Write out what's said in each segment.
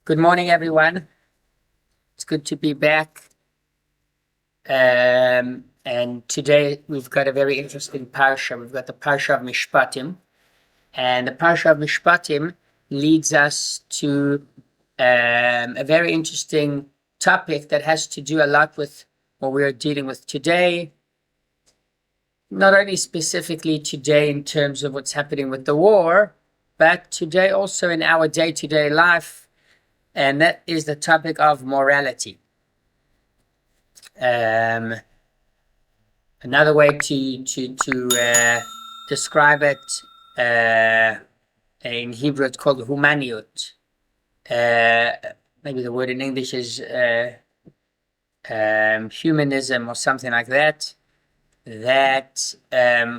Good morning, everyone. It's good to be back. And today we've got a very interesting parsha. We've got the Parashat Mishpatim. And the Parashat Mishpatim leads us to a very interesting topic that has to do a lot with what we are dealing with today. Not only specifically today in terms of what's happening with the war, but today also in our day-to-day life. And that is the topic of morality. Another way to describe it in Hebrew, it's called humaniut. Maybe the word in English is humanism or something like that. That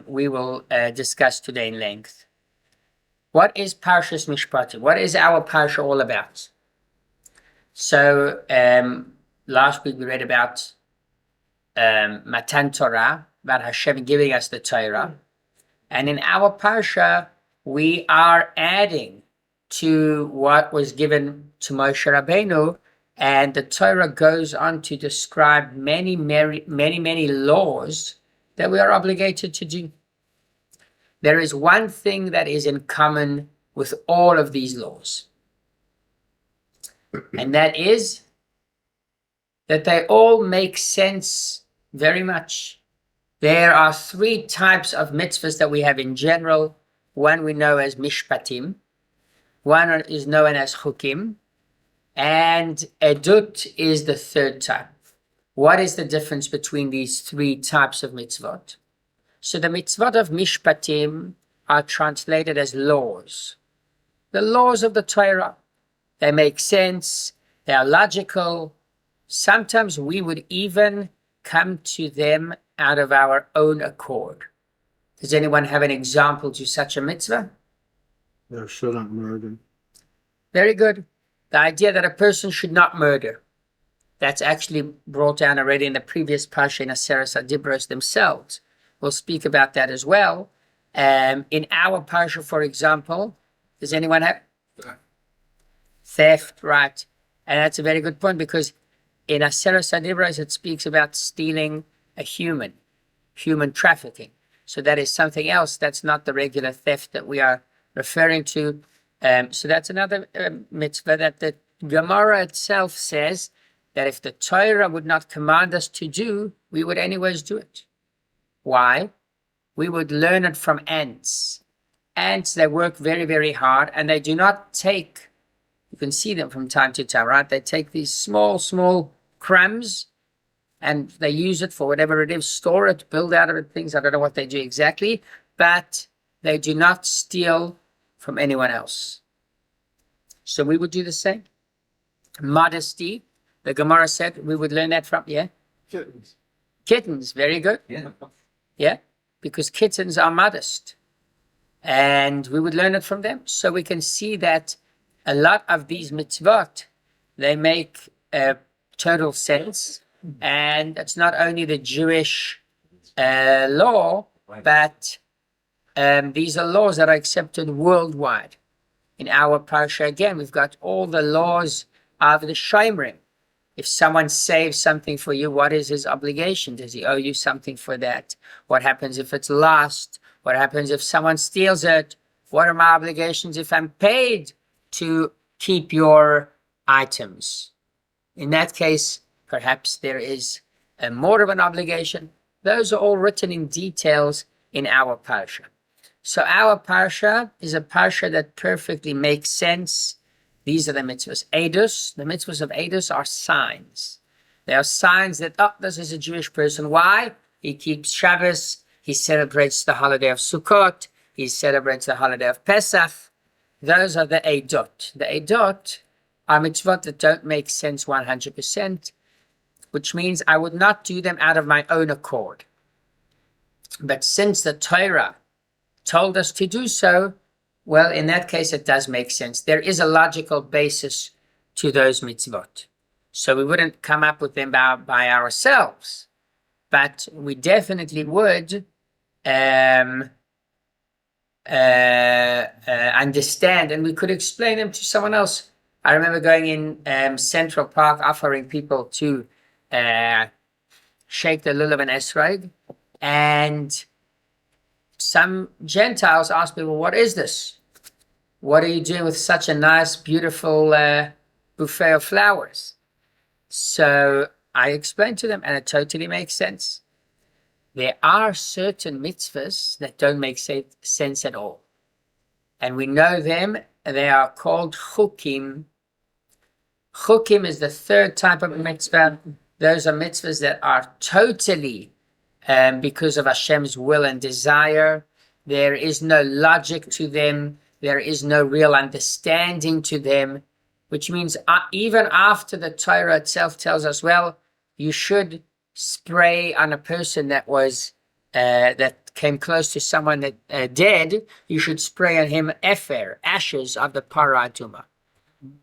we will discuss today in length. What is Parashat Mishpatim? What is our parsha all about? So last week we read about Matan Torah, about Hashem giving us the Torah. And in our parsha, we are adding to what was given to Moshe Rabbeinu, and the Torah goes on to describe many laws that we are obligated to do. There is one thing that is in common with all of these laws. And that is that they all make sense very much. There are three types of mitzvahs that we have in general. One we know as Mishpatim, one is known as Chukim, and Edut is the third type. What is the difference between these three types of mitzvot? So the mitzvot of Mishpatim are translated as laws. The laws of the Torah. They make sense, they are logical. Sometimes we would even come to them out of our own accord. Does anyone have an example to such a mitzvah? Thou shalt not murder. Very good. The idea that a person should not murder. That's actually brought down already in the previous parsha in Aseret HaDibros themselves. We'll speak about that as well. In our parsha, for example, does anyone have? Theft, right. And that's a very good point, because in Aseret HaDibros it speaks about stealing a human trafficking. So that is something else. That's not the regular theft that we are referring to. So that's another mitzvah that the Gemara itself says that if the Torah would not command us to do, we would anyways do it. Why? We would learn it from ants. Ants, they work very, very hard, and they do not take, you can see them from time to time, right? They take these small crumbs and they use it for whatever it is, store it, build out of it things. I don't know what they do exactly, but they do not steal from anyone else. So we would do the same. Modesty, the Gemara said we would learn that from, yeah? Kittens, very good. Yeah, because kittens are modest. And we would learn it from them. So we can see that a lot of these mitzvot, they make total sense. And it's not only the Jewish law, but these are laws that are accepted worldwide. In our parsha, again, we've got all the laws of the Shomrim. If someone saves something for you, what is his obligation? Does he owe you something for that? What happens if it's lost? What happens if someone steals it? What are my obligations if I'm paid to keep your items? In that case, perhaps there is more of an obligation. Those are all written in details in our parsha. So our parsha is a parsha that perfectly makes sense. These are the mitzvahs. Eidos, the mitzvahs of Eidos are signs. They are signs that, this is a Jewish person. Why? He keeps Shabbos. He celebrates the holiday of Sukkot. He celebrates the holiday of Pesach. Those are the Eidot. The Eidot are mitzvot that don't make sense 100%, which means I would not do them out of my own accord. But since the Torah told us to do so, well, in that case, it does make sense. There is a logical basis to those mitzvot. So we wouldn't come up with them by ourselves, but we definitely would understand, and we could explain them to someone else. I remember going in Central Park offering people to shake the lulav and esrog, and some Gentiles asked me, well, what is this? What are you doing with such a nice, beautiful buffet of flowers? So I explained to them, and it totally makes sense. There are certain mitzvahs that don't make sense at all. And we know them, they are called chukim. Chukim is the third type of mitzvah. Those are mitzvahs that are totally because of Hashem's will and desire. There is no logic to them. There is no real understanding to them, which means even after the Torah itself tells us, well, you should spray on a person that was that came close to someone that dead, you should spray on him efer, ashes of the para aduma,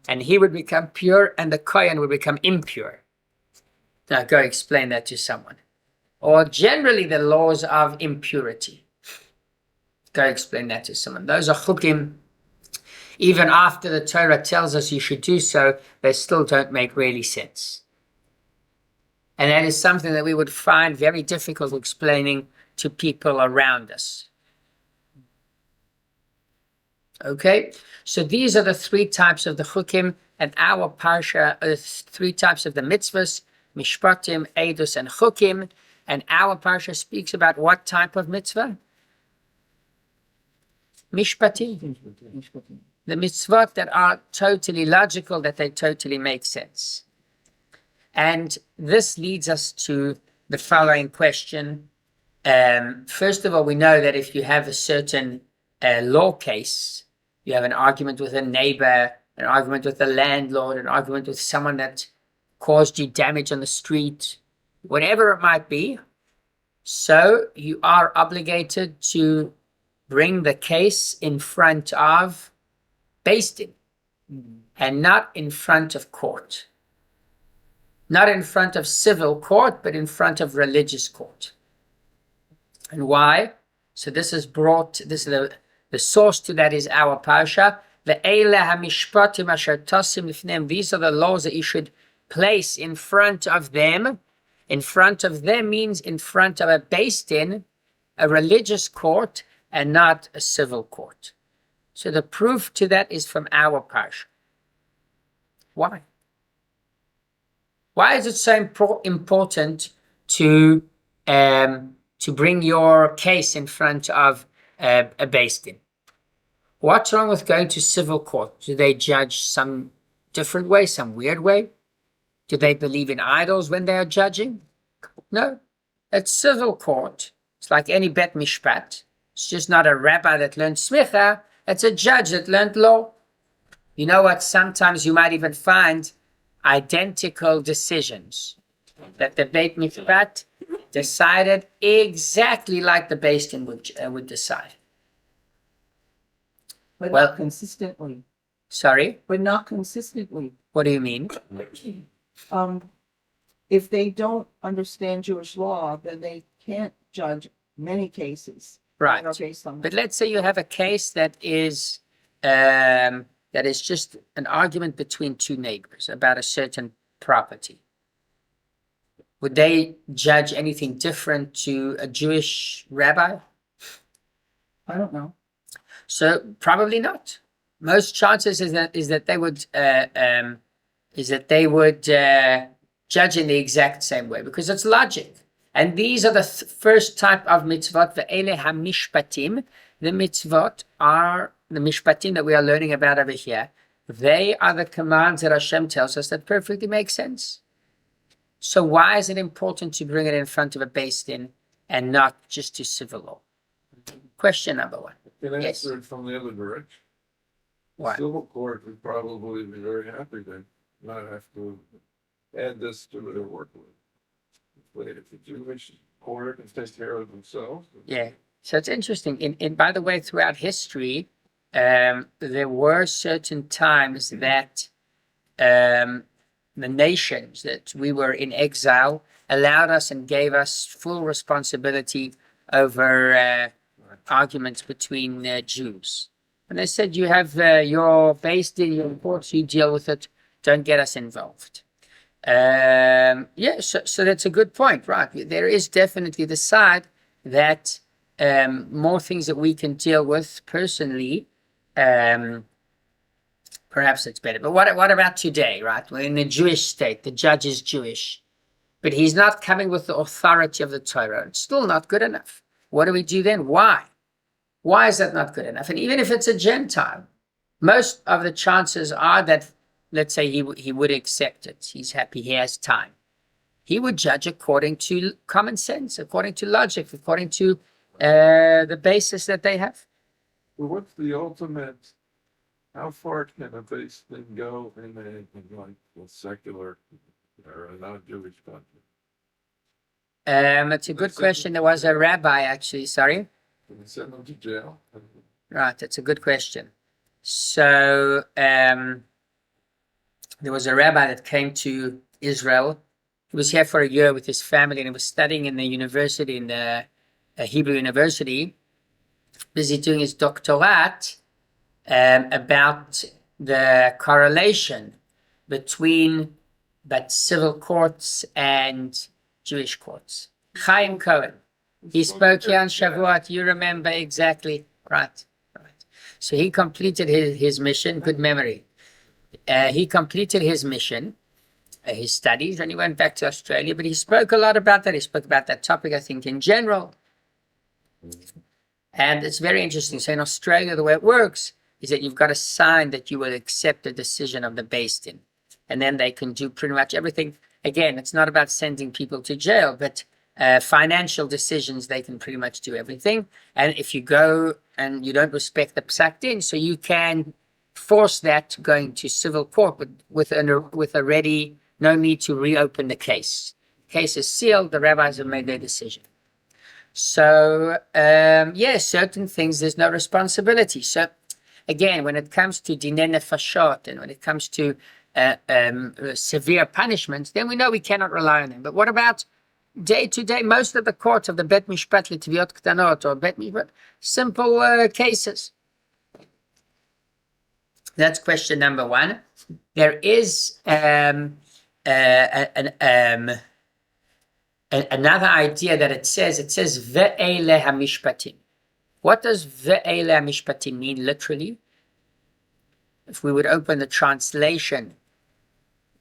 and he would become pure, and the kohen would become impure. Now go explain that to someone. Or generally the laws of impurity. Go explain that to someone. Those are chukim. Even after the Torah tells us you should do so, they still don't make really sense. And that is something that we would find very difficult explaining to people around us. Okay, so these are the three types of the chukim, and our parsha is three types of the mitzvahs: Mishpatim, Eidos, and chukim. And our parsha speaks about what type of mitzvah? Mishpatim. The mitzvot that are totally logical, that they totally make sense. And this leads us to the following question. First of all, we know that if you have a certain law case, you have an argument with a neighbor, an argument with the landlord, an argument with someone that caused you damage on the street, whatever it might be, so you are obligated to bring the case in front of Beis Din, and not in front of court. Not in front of civil court, but in front of religious court. And why? So this is the source to that is our parsha. These are the laws that you should place in front of them. In front of them means in front of a Beis Din, a religious court, and not a civil court. So the proof to that is from our parsha. Why? Why is it so important to bring your case in front of a Beis Din? What's wrong with going to civil court? Do they judge some different way, some weird way? Do they believe in idols when they are judging? No. At civil court, it's like any bet mishpat. It's just not a rabbi that learned smicha. It's a judge that learned law. You know what? Sometimes you might even find identical decisions that the Beit Mishpat decided exactly like the Beis Din would decide. But Well- not consistently. Sorry? But not consistently. What do you mean? If they don't understand Jewish law, then they can't judge many cases Right. that are based on. But let's say you have a case that is just an argument between two neighbors about a certain property. Would they judge anything different to a Jewish rabbi? I don't know. So probably not. Most chances is that they would judge in the exact same way, because it's logic. And these are the first type of mitzvot. Ve'ele hamishpatim. The mitzvot are the mishpatim that we are learning about over here. They are the commands that Hashem tells us that perfectly make sense. So why is it important to bring it in front of a Beis Din and not just to civil law? Question number one. Can I Yes. answer it from the other direction? Why? The civil court would probably be very happy to not have to add this to their workload. But if the Jewish court can take care of themselves. Yeah. So it's interesting. In by the way, throughout history, there were certain times that the nations that we were in exile allowed us and gave us full responsibility over arguments between Jews. And they said, you have your based in your reports, you deal with it, don't get us involved. Yeah, so that's a good point, right? There is definitely the side that more things that we can deal with personally, perhaps it's better. But what about today, right? We're in the Jewish state, the judge is Jewish, but he's not coming with the authority of the Torah. It's still not good enough. What do we do then? Why? Why is that not good enough? And even if it's a Gentile, most of the chances are that, let's say he would accept it. He's happy, he has time. He would judge according to common sense, according to logic, according to the basis that they have. Well, what's the ultimate, how far can a base thing go in a secular or a non-Jewish country? It's a good question. There was a rabbi, actually, sorry. Can we send them to jail? Right, that's a good question. So there was a rabbi that came to Israel. He was here for a year with his family and he was studying in the university, in the Hebrew university, busy doing his doctorate about the correlation between civil courts and Jewish courts. Chaim Cohen. He spoke here on Shavuot. You remember exactly. Right. So he completed his mission. Good memory. He completed his mission, his studies, and he went back to Australia. But he spoke a lot about that. He spoke about that topic, I think, in general. And it's very interesting. So in Australia, the way it works is that you've got to sign that you will accept the decision of the Beis Din. And then they can do pretty much everything. Again, it's not about sending people to jail, but financial decisions, they can pretty much do everything. And if you go and you don't respect the Psak Din, so you can force that going to civil court with a ready, no need to reopen the case. Case is sealed, the rabbis have made their decision. So, certain things, there's no responsibility. So, again, when it comes to dinei nefashot and when it comes to severe punishments, then we know we cannot rely on them. But what about day to day? Most of the courts of the Bet Mishpat L'Tviot Ktanot or Bet Mishpat, simple cases. That's question number one. There is another idea that it says Ve'ele HaMishpatim. What does Ve'ele HaMishpatim mean literally? If we would open the translation,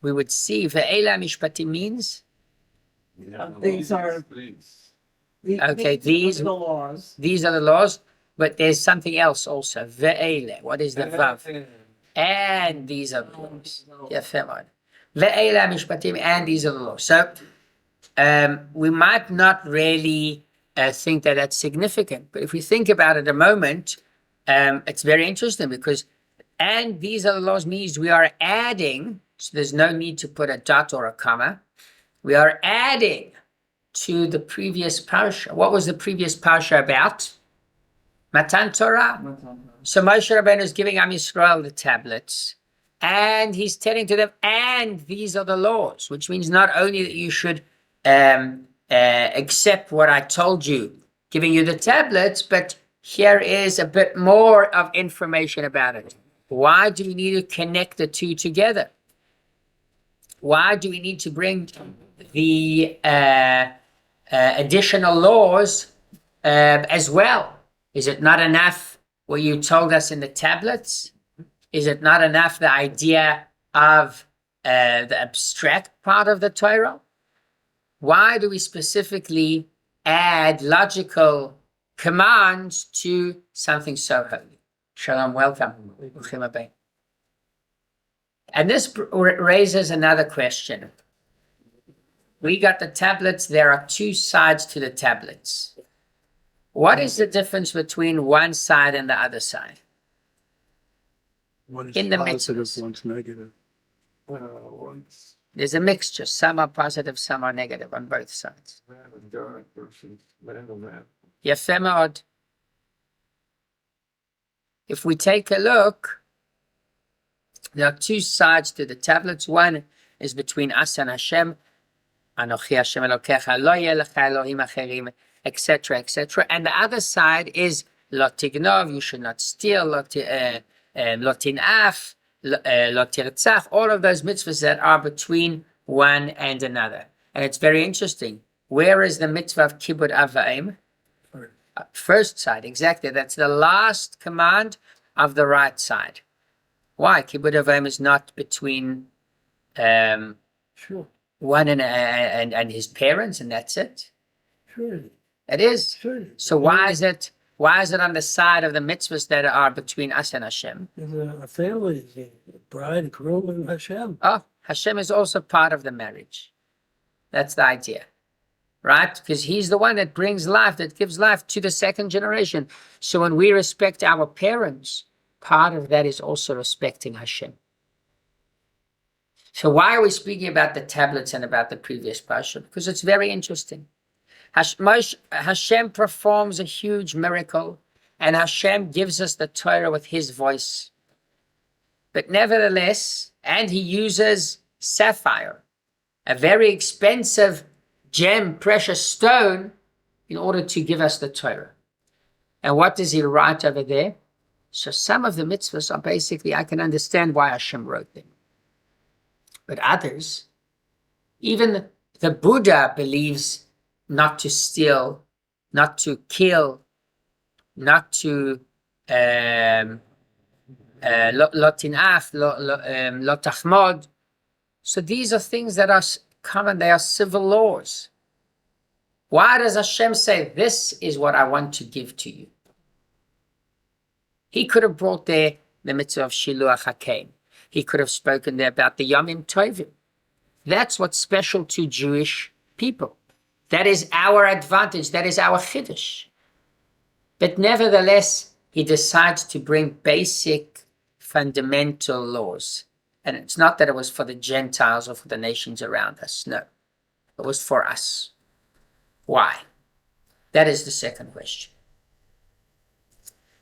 we would see Ve'ele HaMishpatim means? These are Okay, these are the laws. These are the laws, but there's something else also. Ve'ele. What is the vav? And these are the laws. Ve'ele HaMishpatim, and these are the laws. So we might not really think that that's significant, but if we think about it a moment, it's very interesting because and these are the laws means we are adding, so there's no need to put a dot or a comma. We are adding to the previous parsha. What was the previous parsha about? Matan Torah. So Moshe Rabbeinu is giving Am Yisrael the tablets, and he's telling to them, and these are the laws, which means not only that you should accept what I told you, giving you the tablets, but here is a bit more of information about it. Why do we need to connect the two together? Why do we need to bring the additional laws as well? Is it not enough what you told us in the tablets? Is it not enough the idea of the abstract part of the Torah? Why do we specifically add logical commands to something so holy? Shalom, welcome. And this raises another question. We got the tablets. There are two sides to the tablets. What is the difference between one side and the other side? One is In the positive, mitzvahs. one's negative. Once There's a mixture. Some are positive, some are negative on both sides. man and God versus man and man. Yefé me'od. If we take a look, there are two sides to the tablets. One is between us and Hashem, Anochi Hashem Elokecha, lo yeh lecha Elohim acherim, etc., etc. And the other side is lo tignov, you should not steal, lo tin'af, lo tirtzach, all of those mitzvahs that are between one and another. And it's very interesting. Where is the mitzvah of kibud av va'em? First side, exactly. That's the last command of the right side. Why? Kibud av va'em is not between Sure, one and his parents, and that's it. surely, It is. surely. So why is it on the side of the mitzvahs that are between us and Hashem? There's a family, a bride, groom, and Hashem. Oh, Hashem is also part of the marriage. That's the idea, right? Because he's the one that brings life, that gives life to the second generation. So when we respect our parents, part of that is also respecting Hashem. So why are we speaking about the tablets and about the previous parsha? Because it's very interesting. Hashem performs a huge miracle, and Hashem gives us the Torah with his voice. But nevertheless, and he uses sapphire, a very expensive gem, precious stone, in order to give us the Torah. And what does he write over there? So some of the mitzvahs are basically, I can understand why Hashem wrote them. But others, even the Buddha believes not to steal, not to kill, not to lo tin'af, lo tachmod. So these are things that are common, they are civil laws. Why does Hashem say, this is what I want to give to you? He could have brought there the mitzvah of Shiluach HaKein. He could have spoken there about the Yomim Tovim. That's what's special to Jewish people. That is our advantage. That is our chiddush. But nevertheless, he decides to bring basic, fundamental laws. And it's not that it was for the Gentiles or for the nations around us. No, it was for us. Why? That is the second question.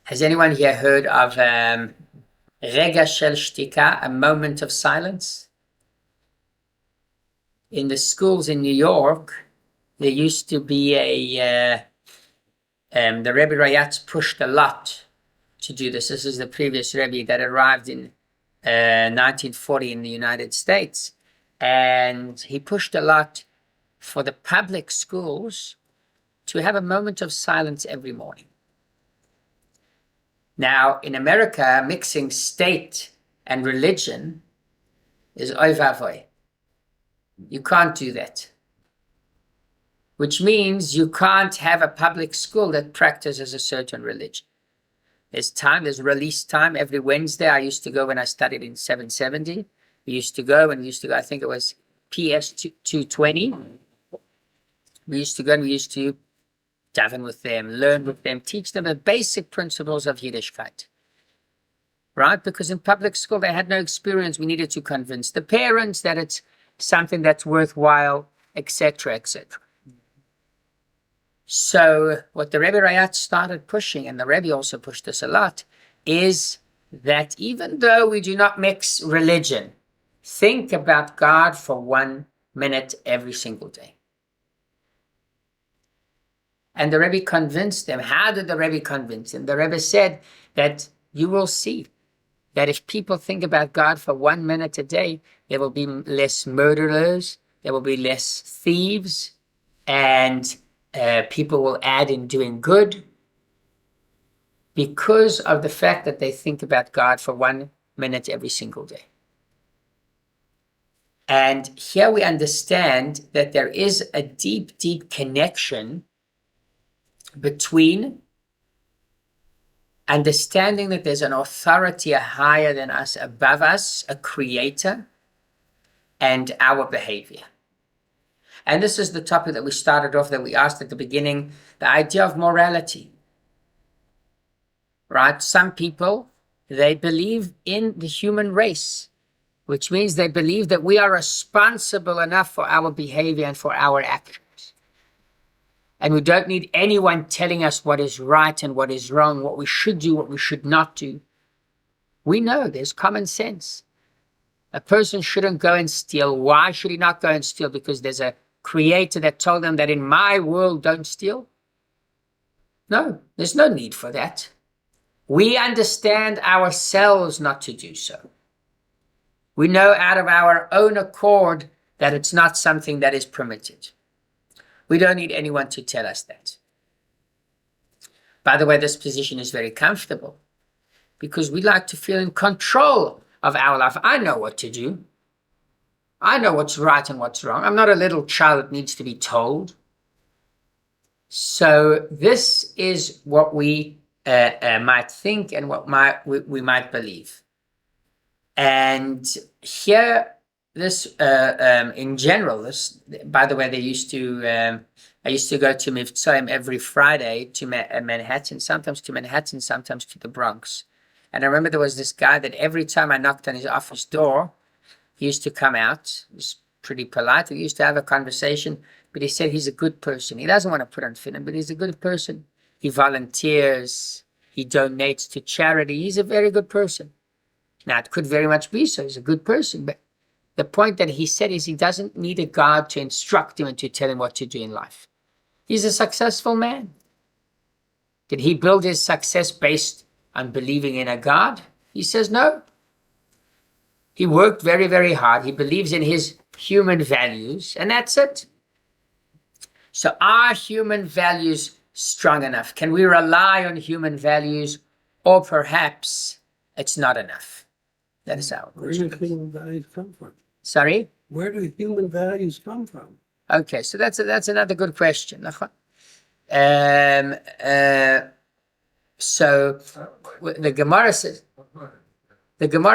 Has anyone here heard of Rega Shel Shtika, a moment of silence? In the schools in New York, there used to be the Rebbe Rayatz pushed a lot to do this. This is the previous Rebbe that arrived in 1940 in the United States. And he pushed a lot for the public schools to have a moment of silence every morning. Now, in America, mixing state and religion is oy vavoy. You can't do that. Which means you can't have a public school that practices a certain religion. There's release time every Wednesday. I used to go when I studied in 770. We used to go, I think it was PS 220. We used to go and we used to daven with them, learn with them, teach them the basic principles of Yiddishkeit. Right? Because in public school, they had no experience. We needed to convince the parents that it's something that's worthwhile, etc., etc. So what the Rebbe Rayatz started pushing, and the Rebbe also pushed this a lot, is that even though we do not mix religion, think about God for 1 minute every single day. And the Rebbe convinced them. How did the Rebbe convince them? The Rebbe said that you will see that if people think about God for 1 minute a day, there will be less murderers, there will be less thieves, and people will add in doing good because of the fact that they think about God for 1 minute every single day. And here we understand that there is a deep, deep connection between understanding that there's an authority higher than us, above us, a creator, and our behavior. And this is the topic that we started off, that we asked at the beginning, the idea of morality. Right? Some people, they believe in the human race, which means they believe that we are responsible enough for our behavior and for our actions. And we don't need anyone telling us what is right and what is wrong, what we should do, what we should not do. We know there's common sense. A person shouldn't go and steal. Why should he not go and steal? Because there's a creator that told them that in my world, don't steal. No, there's no need for that. We understand ourselves not to do so. We know out of our own accord that it's not something that is permitted. We don't need anyone to tell us that. By the way, this position is very comfortable because we like to feel in control of our life. I know what to do. I know what's right and what's wrong. I'm not a little child that needs to be told. So this is what we might think and what we might believe. And here, this in general, this, by the way, I used to go to Mitzrayim every Friday to Manhattan, sometimes to Manhattan, sometimes to the Bronx. And I remember there was this guy that every time I knocked on his office door, he used to come out. He was pretty polite. We used to have a conversation, but he said he's a good person. He doesn't want to put on film, but he's a good person. He volunteers. He donates to charity. He's a very good person. Now, it could very much be so. He's a good person, but the point that he said is he doesn't need a God to instruct him and to tell him what to do in life. He's a successful man. Did he build his success based on believing in a God? He says no. He worked very, very hard. He believes in his human values, and that's it. So are human values strong enough? Can we rely on human values, or perhaps it's not enough? That is our Where do human values come from? Sorry? Where do human values come from? Okay, so that's another good question. So the Gemara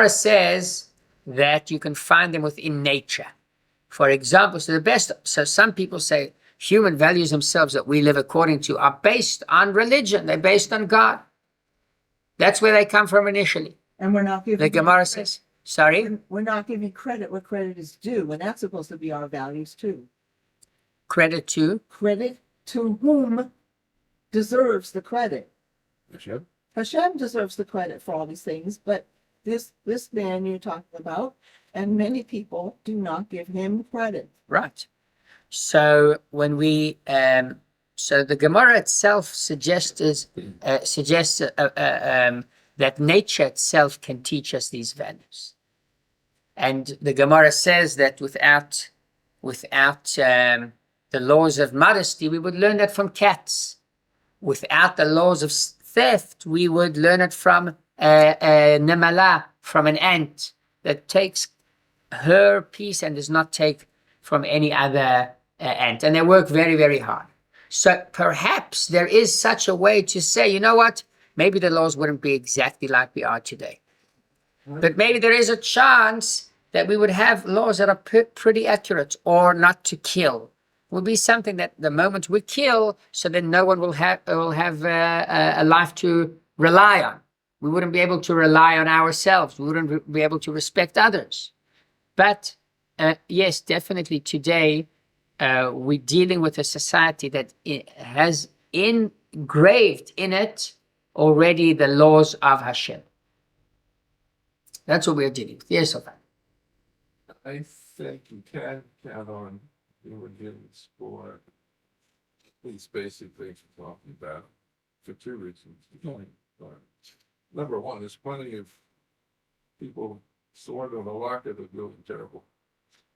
says that you can find them within nature. For example, so some people say human values themselves that we live according to are based on religion. They're based on God. That's where they come from initially. And we're not giving. The Gemara says, sorry? We're not giving credit where credit is due, and that's supposed to be our values too. Credit to? Credit to whom deserves the credit. Hashem? Hashem deserves the credit for all these things, but this man you're talking about, and many people do not give him credit. Right. So when we, so the Gemara itself suggests that nature itself can teach us these values. And the Gemara says that without the laws of modesty, we would learn that from cats. Without the laws of theft, we would learn it from nemala, from an ant that takes her piece and does not take from any other ant. And they work very, very hard. So perhaps there is such a way to say, you know what? Maybe the laws wouldn't be exactly like we are today. But maybe there is a chance that we would have laws that are pretty accurate, or not to kill. Will be something that the moment we kill, so then no one will have a life to rely on. We wouldn't be able to rely on ourselves. We wouldn't be able to respect others. But yes, definitely today, we're dealing with a society that has engraved in it already the laws of Hashem. That's what we're dealing with. Yes, Sofan. I think you can count on human beings for these basic things we're talking about for two reasons. Number one, there's plenty of people sort of a lot of doing terrible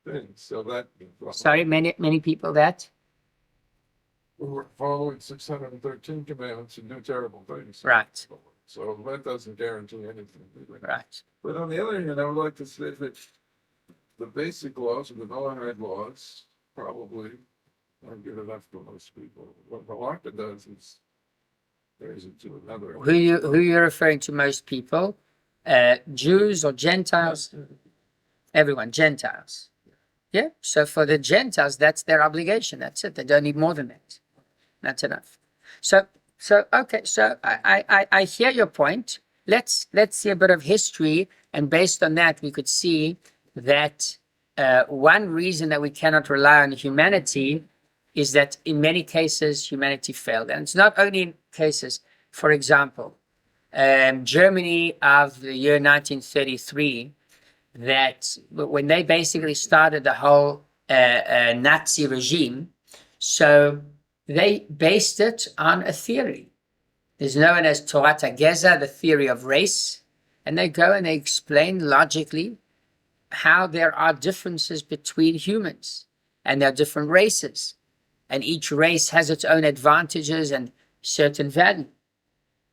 things. So that Sorry, many people that? we're following 613 commandments and do terrible things. Right. So that doesn't guarantee anything. Right. But on the other hand, I would like to say that the basic laws and the Noahide laws probably aren't good enough for most people. What Malaka does is raise it to another. Who you're referring to, most people? Jews or Gentiles? Everyone, Gentiles. Yeah. So for the Gentiles, that's their obligation. That's it. They don't need more than that. That's enough. So okay. So I hear your point. Let's see a bit of history, and based on that, we could see that one reason that we cannot rely on humanity is that in many cases humanity failed, and it's not only in cases. For example, Germany of the year 1933, that when they basically started the whole Nazi regime, so they based it on a theory. There's known as Torat HaGeza, the theory of race. And they go and they explain logically how there are differences between humans and there are different races. And each race has its own advantages and certain value.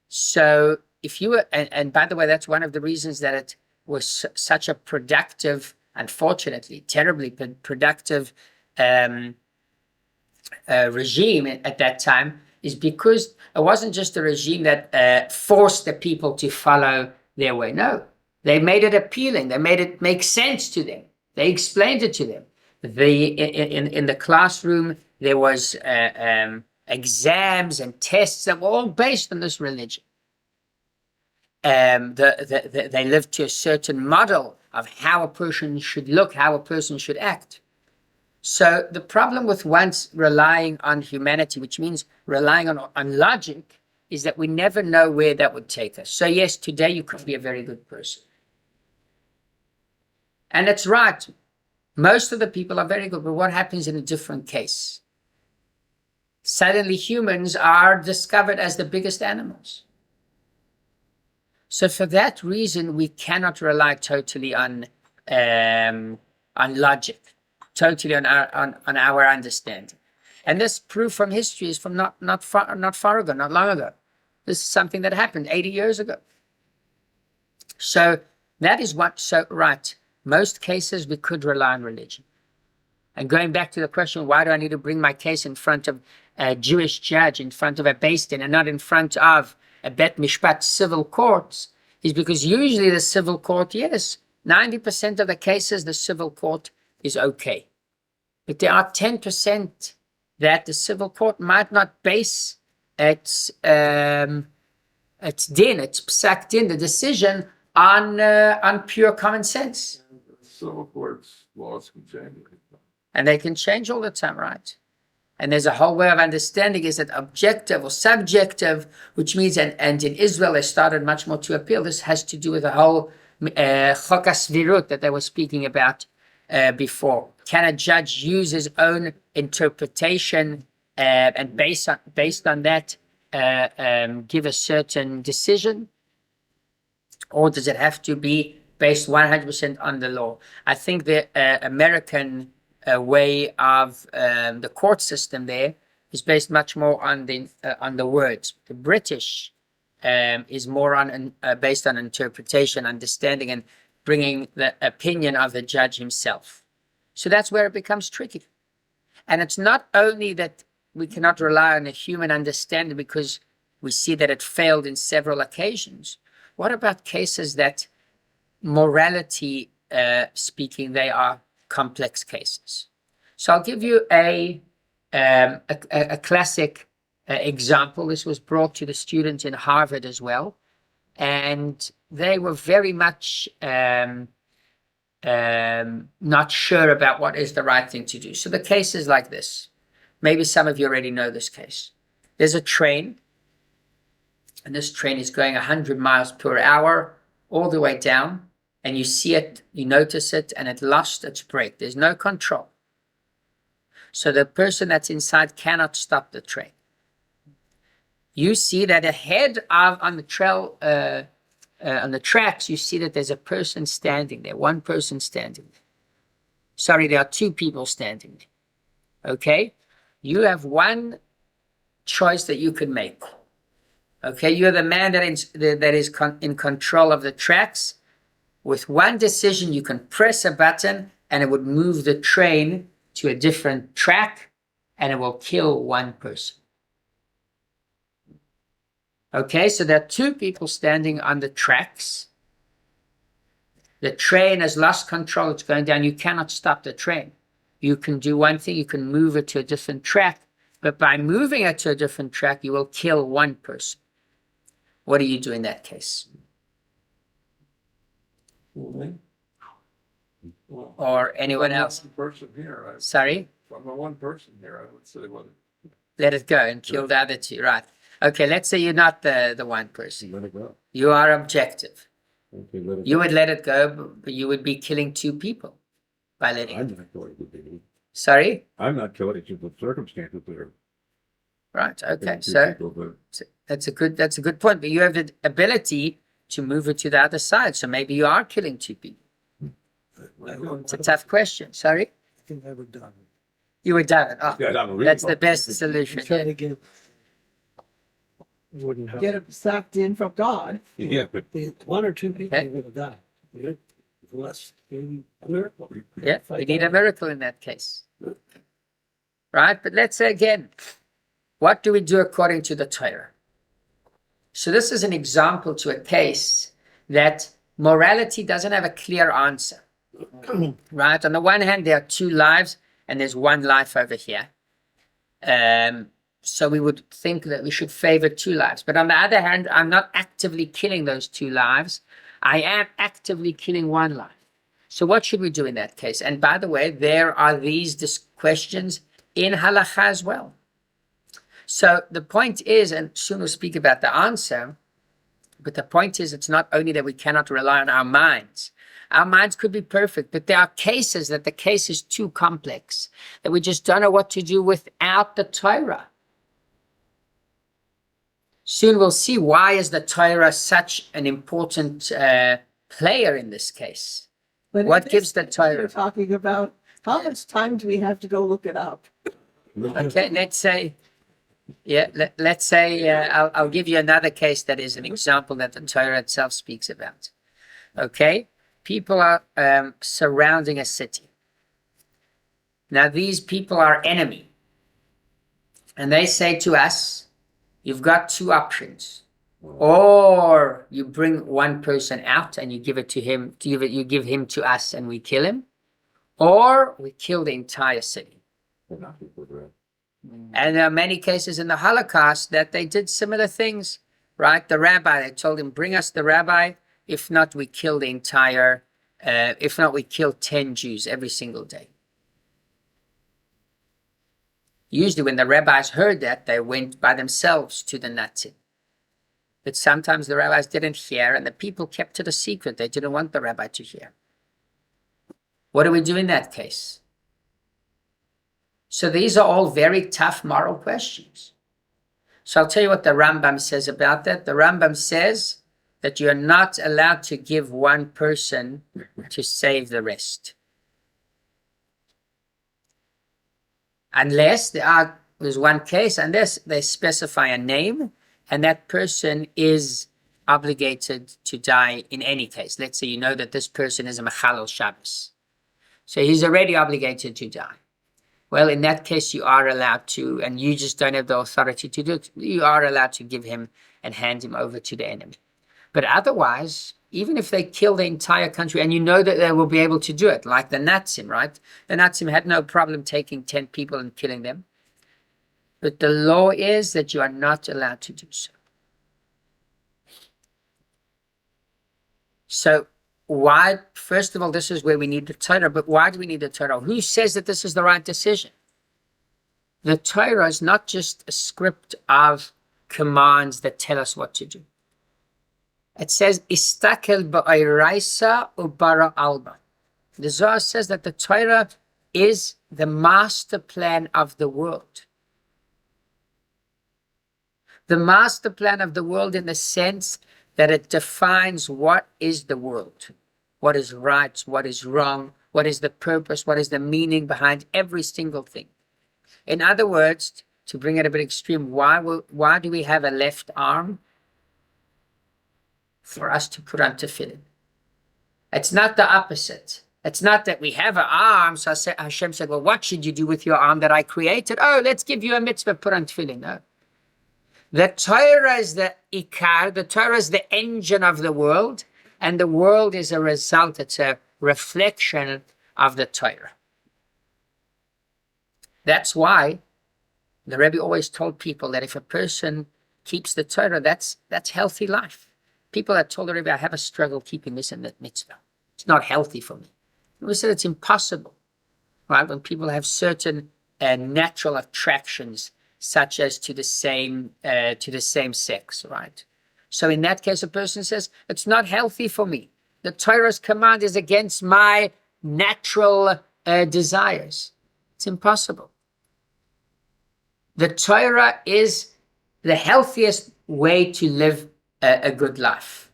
So if you were, and by the way, that's one of the reasons that it was such a productive, unfortunately, terribly productive regime at that time, is because it wasn't just a regime that forced the people to follow their way. No, they made it appealing. They made it make sense to them. They explained it to them. In the classroom, there was exams and tests that were all based on this religion. They lived to a certain model of how a person should look, how a person should act. So the problem with once relying on humanity, which means relying on logic, is that we never know where that would take us. So yes, today you could be a very good person. And it's right. Most of the people are very good, but what happens in a different case? Suddenly humans are discovered as the biggest animals. So for that reason, we cannot rely totally on logic, totally on our understanding. And this proof from history is from not far ago, not long ago. This is something that happened 80 years ago. So that is right. Most cases we could rely on religion. And going back to the question, why do I need to bring my case in front of a Jewish judge, in front of a Beis Din, and not in front of a Bet Mishpat civil courts, is because usually the civil court, yes, 90% of the cases, the civil court is okay. But there are 10% that the civil court might not base its din, its psak din, the decision on pure common sense. Civil courts laws can change. And they can change all the time, right? And there's a whole way of understanding, is it objective or subjective, which means, and in Israel they started much more to appeal. This has to do with the whole chok hasvirut that they were speaking about before. Can a judge use his own interpretation and based on that give a certain decision? Or does it have to be based 100% on the law? I think the American way of the court system there is based much more on the words. The British is more based on interpretation, understanding, and bringing the opinion of the judge himself. So that's where it becomes tricky. And it's not only that we cannot rely on a human understanding because we see that it failed in several occasions. What about cases that, morality speaking, they are complex cases? So I'll give you a classic example. This was brought to the students in Harvard as well, and they were very much not sure about what is the right thing to do. So the case is like this. Maybe some of you already know this case. There's a train, and this train is going 100 miles per hour all the way down, and you see it, you notice it, and it lost its brake. There's no control. So the person that's inside cannot stop the train. You see that ahead on the trail, on the tracks, you see that there's a person standing there, one person standing there. Sorry, there are two people standing there. Okay? You have one choice that you can make. Okay? You're the man that is in control of the tracks. With one decision, you can press a button and it would move the train to a different track and it will kill one person. Okay, so there are two people standing on the tracks. The train has lost control, it's going down. You cannot stop the train. You can do one thing, you can move it to a different track, but by moving it to a different track, you will kill one person. What do you do in that case? Or anyone else? One person here. Sorry? If I'm the one person here, I would say, well, Let it go and kill the other two, right? Okay, let's say you're not the one person. let it go. You are objective. Okay, let it You go. would let it go, but you would be killing two people by letting I'm it. not killing people. Sorry? I'm not killing people. Circumstances there. Right, okay. Two So people, but That's a good point. But you have the ability to move it to the other side. So maybe you are killing two people. It's a tough question. Sorry? I think I would done. You were done. Oh, Yeah, that would really that's the help. best solution. Try to get. Wouldn't help. Get it sucked in from God. Yeah, but One or two people Okay. would have died. Yeah. Less, maybe miracle. Yeah, we need a miracle in that case. Right? But let's say again, what do we do according to the Torah? So this is an example to a case that morality doesn't have a clear answer. Right? On the one hand, there are two lives and there's one life over here. So we would think that we should favor two lives. But on the other hand, I'm not actively killing those two lives. I am actively killing one life. So what should we do in that case? And by the way, there are these questions in halakha as well. So the point is, and soon we'll speak about the answer, but the point is it's not only that we cannot rely on our minds. Our minds could be perfect, but there are cases that the case is too complex, that we just don't know what to do without the Torah. Soon we'll see why is the Torah such an important player in this case. But in What this gives the case, Torah? You're talking about how much time do we have to go look it up? Okay, let's say, let's say, I'll give you another case that is an example that the Torah itself speaks about. Okay, people are surrounding a city. Now these people are enemy, and they say to us, you've got two options. Or you bring one person out and you give it to him, you give him to us and we kill him, or we kill the entire city. And there are many cases in the Holocaust that they did similar things, right? The rabbi, they told him, bring us the rabbi. If not, we kill the entire, if not, we kill 10 Jews every single day. Usually when the rabbis heard that, they went by themselves to the Nazi. But sometimes the rabbis didn't hear and the people kept it a secret. They didn't want the rabbi to hear. What do we do in that case? So these are all very tough moral questions. So I'll tell you what the Rambam says about that. The Rambam says that you're not allowed to give one person to save the rest. Unless there's one case, unless they specify a name, and that person is obligated to die in any case. Let's say you know that this person is a Mechalel Shabbos. So he's already obligated to die. Well, in that case, you are allowed to, and you just don't have the authority to do it, you are allowed to give him and hand him over to the enemy. But otherwise, even if they kill the entire country, and you know that they will be able to do it, like the Nazim, right? The Nazim had no problem taking 10 people and killing them. But the law is that you are not allowed to do so. So why, first of all, this is where we need the Torah, but why do we need the Torah? Who says that this is the right decision? The Torah is not just a script of commands that tell us what to do. It says, Istakel ba'iraisa ubara alba. The Zohar says that the Torah is the master plan of the world. The master plan of the world in the sense that it defines what is the world, what is right, what is wrong, what is the purpose, what is the meaning behind every single thing. In other words, to bring it a bit extreme, why do we have a left arm? For us to put on tefillin. It's not the opposite. It's not that we have an arm, so Hashem said, well, what should you do with your arm that I created? Oh, let's give you a mitzvah, put on tefillin. No. The Torah is the ikar, the Torah is the engine of the world, and the world is a result, it's a reflection of the Torah. That's why the Rabbi always told people that if a person keeps the Torah, that's healthy life. People that told the Rabbi, I have a struggle keeping this and that mitzvah. It's not healthy for me. We said it's impossible, right? When people have certain natural attractions, such as to the same sex, right? So in that case, a person says, it's not healthy for me. The Torah's command is against my natural desires. It's impossible. The Torah is the healthiest way to live a good life.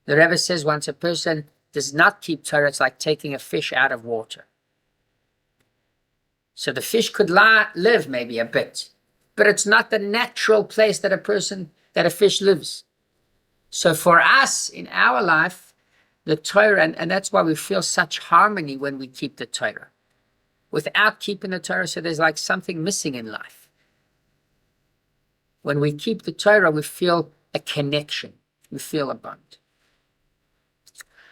The Rebbe says once a person does not keep Torah, it's like taking a fish out of water. So the fish could live maybe a bit, but it's not the natural place that a fish lives. So for us in our life, the Torah, and that's why we feel such harmony when we keep the Torah. Without keeping the Torah, so there's like something missing in life. When we keep the Torah, we feel a connection. We feel a bond.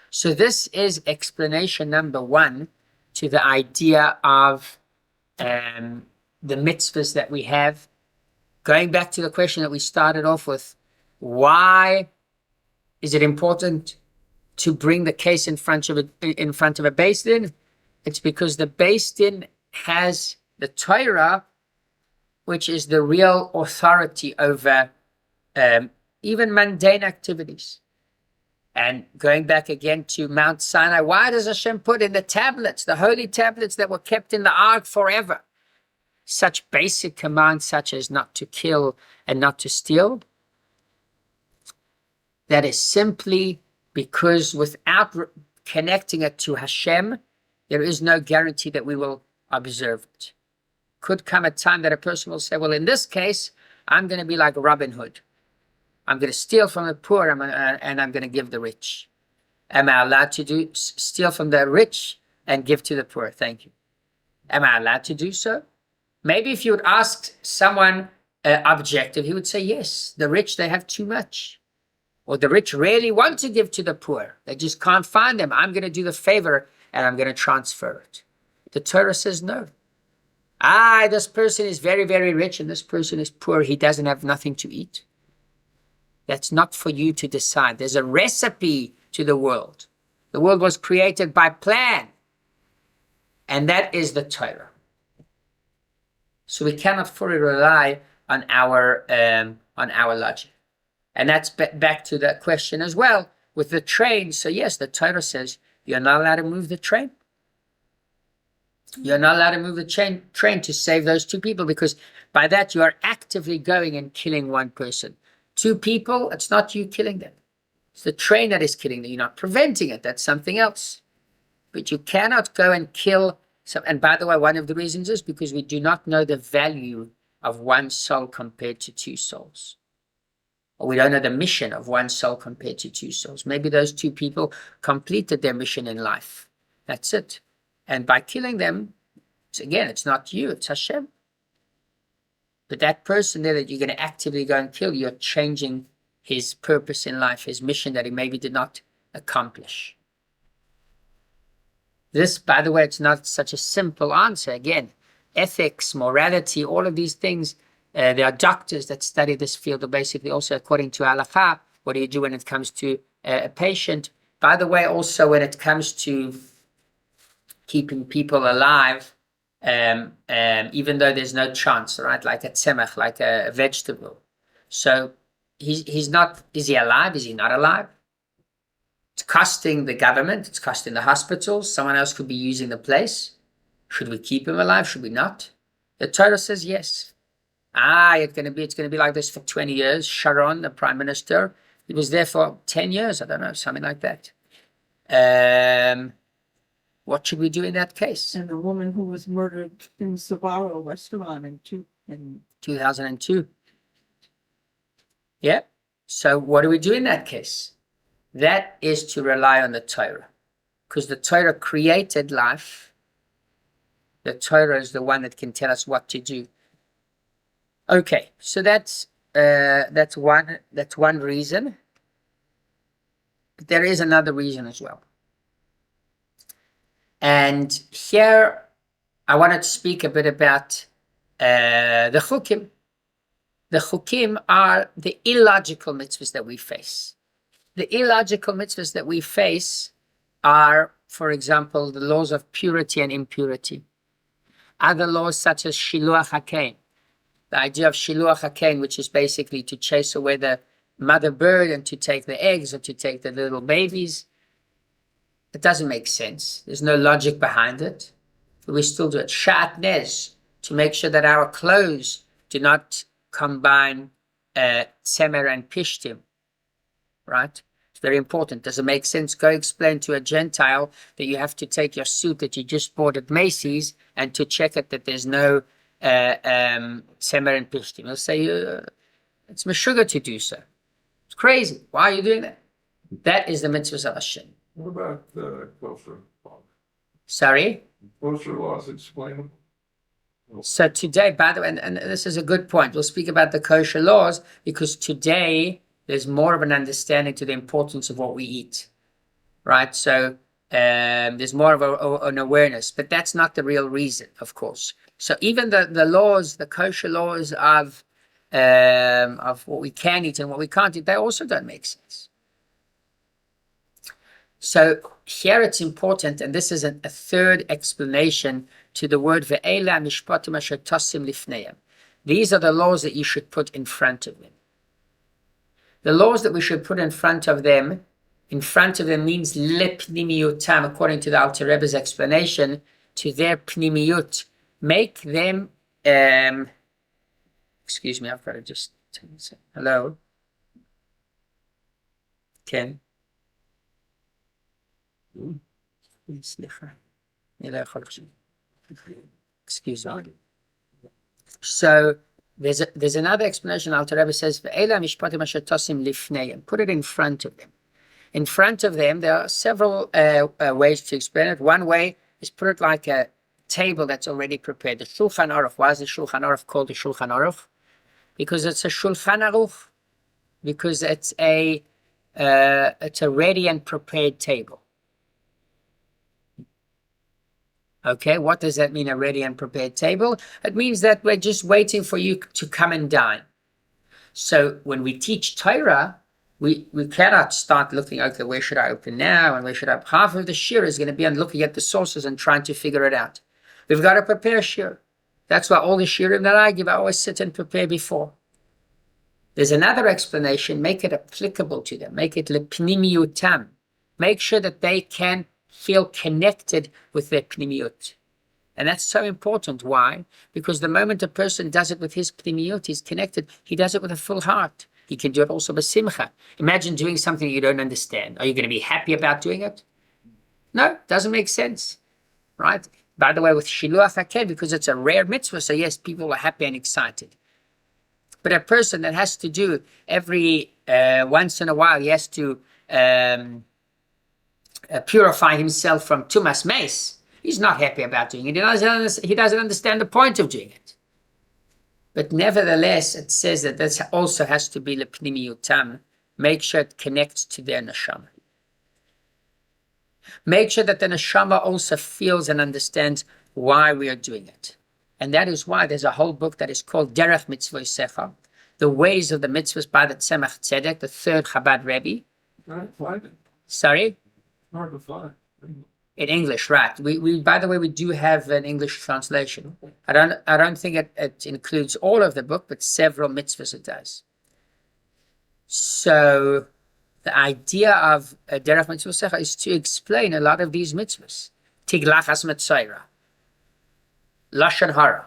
So this is explanation number 1 to the idea of the mitzvahs that we have. Going back to the question that we started off with, why is it important to bring the case in front of a Beis Din? It's because the Beis Din has the Torah, which is the real authority over even mundane activities. And going back again to Mount Sinai, why does Hashem put in the tablets, the holy tablets that were kept in the ark forever, such basic commands such as not to kill and not to steal? That is simply because without connecting it to Hashem, there is no guarantee that we will observe it. Could come a time that a person will say, well, in this case, I'm going to be like Robin Hood. I'm going to steal from the poor and I'm going to give the rich. Am I allowed to steal from the rich and give to the poor? Thank you. Am I allowed to do so? Maybe if you would ask someone objective, he would say, yes, the rich, they have too much. Or the rich really want to give to the poor. They just can't find them. I'm going to do the favor and I'm going to transfer it. The Torah says no. This person is very, very rich and this person is poor. He doesn't have nothing to eat. That's not for you to decide. There's a recipe to the world. The world was created by plan. And that is the Torah. So we cannot fully rely on our logic. And that's back to that question as well with the train. So yes, the Torah says you're not allowed to move the train. You're not allowed to move the train to save those 2 people, because by that you are actively going and killing 1 person. 2 people, it's not you killing them. It's the train that is killing them. You're not preventing it. That's something else. But you cannot go and kill some. And by the way, one of the reasons is because we do not know the value of 1 soul compared to 2 souls. Or we don't know the mission of 1 soul compared to 2 souls. Maybe those 2 people completed their mission in life. That's it. And by killing them, it's not you, it's Hashem. But that person there that you're going to actively go and kill, you're changing his purpose in life, his mission that he maybe did not accomplish. This, by the way, it's not such a simple answer. Again, ethics, morality, all of these things, there are doctors that study this field, or basically also according to halakha, what do you do when it comes to a patient? By the way, also when it comes to keeping people alive, even though there's no chance, right? Like a tzemach, like a vegetable. So he's not, is he alive? Is he not alive? It's costing the government, it's costing the hospitals, someone else could be using the place. Should we keep him alive? Should we not? The Torah says yes. It's going to be like this for 20 years. Sharon, the prime minister, he was there for 10 years, I don't know, something like that. What should we do in that case? And the woman who was murdered in Sabaro restaurant in 2002. Yeah. So what do we do in that case? That is to rely on the Torah. Because the Torah created life. The Torah is the one that can tell us what to do. Okay, so that's one reason. But there is another reason as well. And here I wanted to speak a bit about the chukim. The chukim are the illogical mitzvahs that we face. The illogical mitzvahs that we face are, for example, the laws of purity and impurity. Other laws such as shiluach hakein. The idea of shiluach hakein, which is basically to chase away the mother bird and to take the eggs or to take the little babies. It doesn't make sense. There's no logic behind it. But we still do it. Shatnez, to make sure that our clothes do not combine tzemer and pishtim, right? It's very important. Does it make sense? Go explain to a Gentile that you have to take your suit that you just bought at Macy's and to check it that there's no tzemer and pishtim. He'll say, it's meshuggah to do so. It's crazy. Why are you doing that? That is the mitzvahs of Hashem. What about the kosher law? Sorry? Kosher laws explainable? So today, by the way, and this is a good point, we'll speak about the kosher laws because today there's more of an understanding to the importance of what we eat, right? So there's more of an awareness, but that's not the real reason, of course. So even the laws, the kosher laws of what we can eat and what we can't eat, they also don't make sense. So here it's important, and this is a third explanation to the word ve'ela mishpatim asher tasim lifneim. These are the laws that you should put in front of them. The laws that we should put in front of them means lepnimiyutam, according to the Alter Rebbe's explanation, to their pnimiyut. Make them, excuse me, I've got to just, hello? Ken? Excuse me. So there's another explanation. Alter Rebbe says, "Ve'ela mishpatim asher tasim lifneim." Put it in front of them. In front of them, there are several ways to explain it. One way is put it like a table that's already prepared. The Shulchan Aruch. Why is the Shulchan Aruch called the Shulchan Aruch? Because it's a Shulchan Aruch. Because it's a ready and prepared table. Okay, what does that mean, a ready and prepared table? It means that we're just waiting for you to come and dine. So when we teach Torah, we cannot start looking, okay, where should I open now and where should I? Half of the shir is going to be on looking at the sources and trying to figure it out. We've got to prepare shir. That's why all the shirim that I give, I always sit and prepare before. There's another explanation, make it applicable to them, make it lepnimiyutam. Make sure that they can feel connected with their pnimiyut. And that's so important. Why? Because the moment a person does it with his pnimiyut, he's connected, he does it with a full heart. He can do it also with simcha. Imagine doing something you don't understand. Are you going to be happy about doing it? No, it doesn't make sense. Right? By the way, with Shiluach HaKel, because it's a rare mitzvah, so yes, people are happy and excited. But a person that has to do every once in a while, he has to purify himself from tumas meis. He's not happy about doing it. He doesn't understand the point of doing it. But nevertheless, it says that this also has to be lepnimiyutam. Make sure it connects to their neshama. Make sure that the neshama also feels and understands why we are doing it. And that is why there's a whole book that is called Derech Mitzvosecha, the ways of the mitzvahs by the Tzemach Tzedek, the third Chabad Rabbi. Sorry? Hard to find. In English, right? We by the way, we do have an English translation. I don't think it includes all of the book, but several mitzvahs it does. So the idea of Derech Mitzvosecha is to explain a lot of these mitzvahs. Tiglachas Mitzayra, Lashon Hara.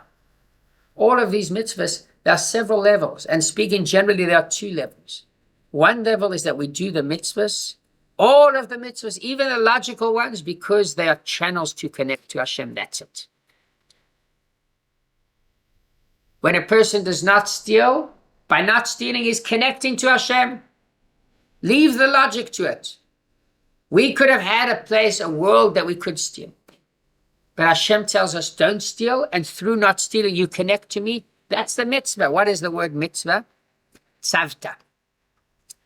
All of these mitzvahs, there are several levels, and speaking generally, there are two levels. One level is that we do the mitzvahs, all of the mitzvahs, even the logical ones, because they are channels to connect to Hashem. That's it. When a person does not steal, by not stealing, he's connecting to Hashem. Leave the logic to it. We could have had a world that we could steal. But Hashem tells us, don't steal, and through not stealing, you connect to me. That's the mitzvah. What is the word mitzvah? Tzavta.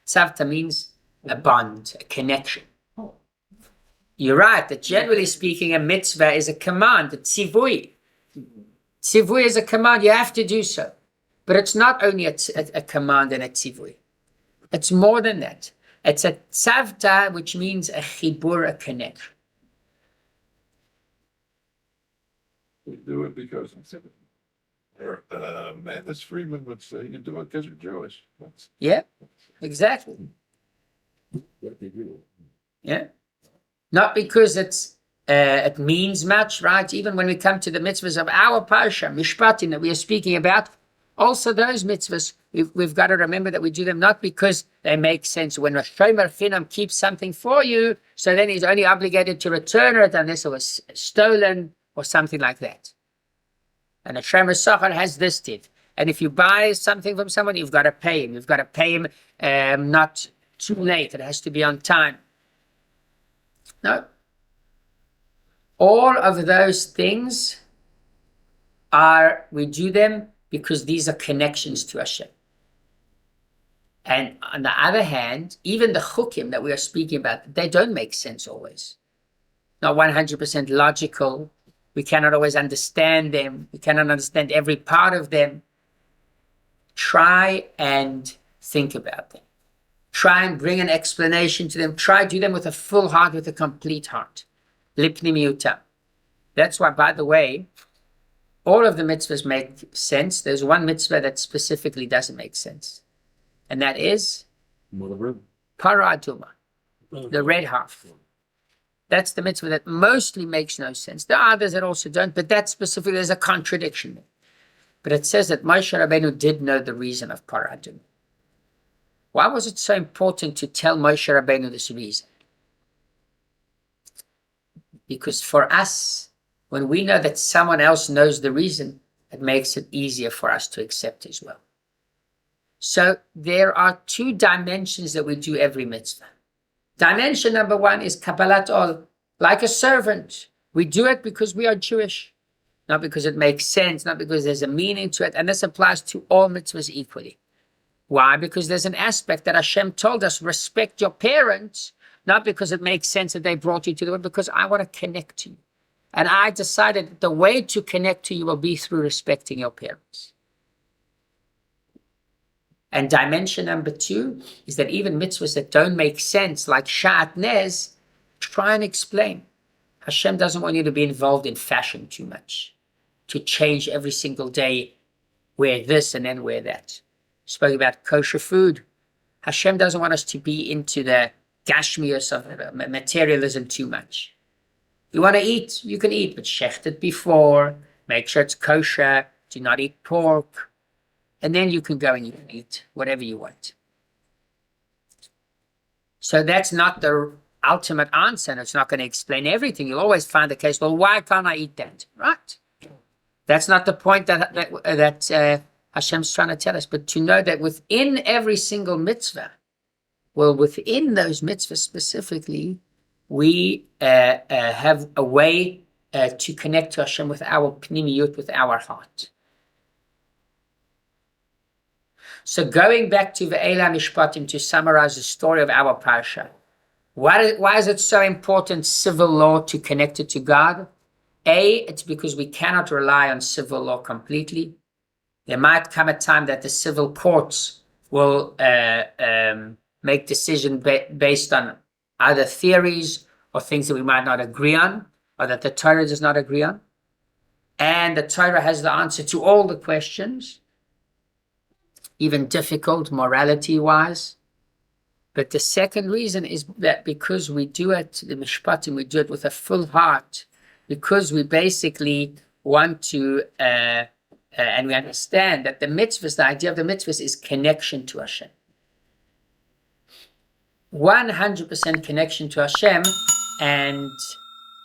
Tzavta means a bond, a connection. You're right, that generally speaking, a mitzvah is a command, a tzivui. Tzivui is a command, you have to do so. But it's not only a command and a tzivui. It's more than that. It's a tzavta, which means a chibur, a connection. We do it because Mathis Freeman would say, you do it because you're Jewish. Yeah, exactly. Yeah. Not because it means much, right? Even when we come to the mitzvahs of our Parashat Mishpatim that we are speaking about, Also, those mitzvahs, we've got to remember that we do them not because they make sense. When a shomer chinam keeps something for you, so then he's only obligated to return it unless it was stolen or something like that. And a shomer sachar has this did. And if you buy something from someone, you've got to pay him. You've got to pay him not too late. It has to be on time. No. All of those things we do them because these are connections to Hashem. And on the other hand, even the chukim that we are speaking about, they don't make sense always. Not 100% logical. We cannot always understand them. We cannot understand every part of them. Try and think about them. Try and bring an explanation to them. Try do them with a full heart, with a complete heart. Lipni miutam. That's why, by the way, all of the mitzvahs make sense. There's one mitzvah that specifically doesn't make sense. And that is Para Aduma, the red half. That's the mitzvah that mostly makes no sense. There are others that also don't, but that specifically, there's a contradiction there. But it says that Moshe Rabbeinu did know the reason of Para Aduma. Why was it so important to tell Moshe Rabbeinu this reason? Because for us, when we know that someone else knows the reason, it makes it easier for us to accept as well. So there are two dimensions that we do every mitzvah. Dimension number one is Kabbalat Ol, like a servant. We do it because we are Jewish, not because it makes sense, not because there's a meaning to it. And this applies to all mitzvahs equally. Why? Because there's an aspect that Hashem told us, respect your parents, not because it makes sense that they brought you to the world, because I want to connect to you. And I decided that the way to connect to you will be through respecting your parents. And dimension number two is that even mitzvahs that don't make sense, like Sha'at Nez, try and explain. Hashem doesn't want you to be involved in fashion too much, to change every single day, wear this and then wear that. Spoke about kosher food. Hashem doesn't want us to be into the gashmius of materialism too much. You want to eat, you can eat, but shecht it before, make sure it's kosher, do not eat pork, and then you can go and you can eat whatever you want. So that's not the ultimate answer, and it's not going to explain everything. You'll always find the case, well, why can't I eat that? Right? That's not the point that Hashem's trying to tell us, but to know that within every single mitzvah, well, within those mitzvahs specifically, we have a way to connect to Hashem with our pnimiyut, with our heart. So going back to Ve'ela Mishpatim to summarize the story of our parasha, why is it so important, civil law, to connect it to God? A, it's because we cannot rely on civil law completely. There might come a time that the civil courts will make decisions based on either theories or things that we might not agree on, or that the Torah does not agree on. And the Torah has the answer to all the questions, even difficult morality-wise. But the second reason is that because we do it, the Mishpatim, we do it with a full heart, because we basically want to, and we understand that the mitzvahs, the idea of the mitzvahs is connection to Hashem. 100% connection to Hashem, and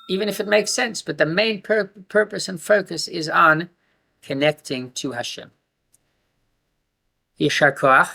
even if it makes sense, but the main purpose and focus is on connecting to Hashem. Yeshar Koach.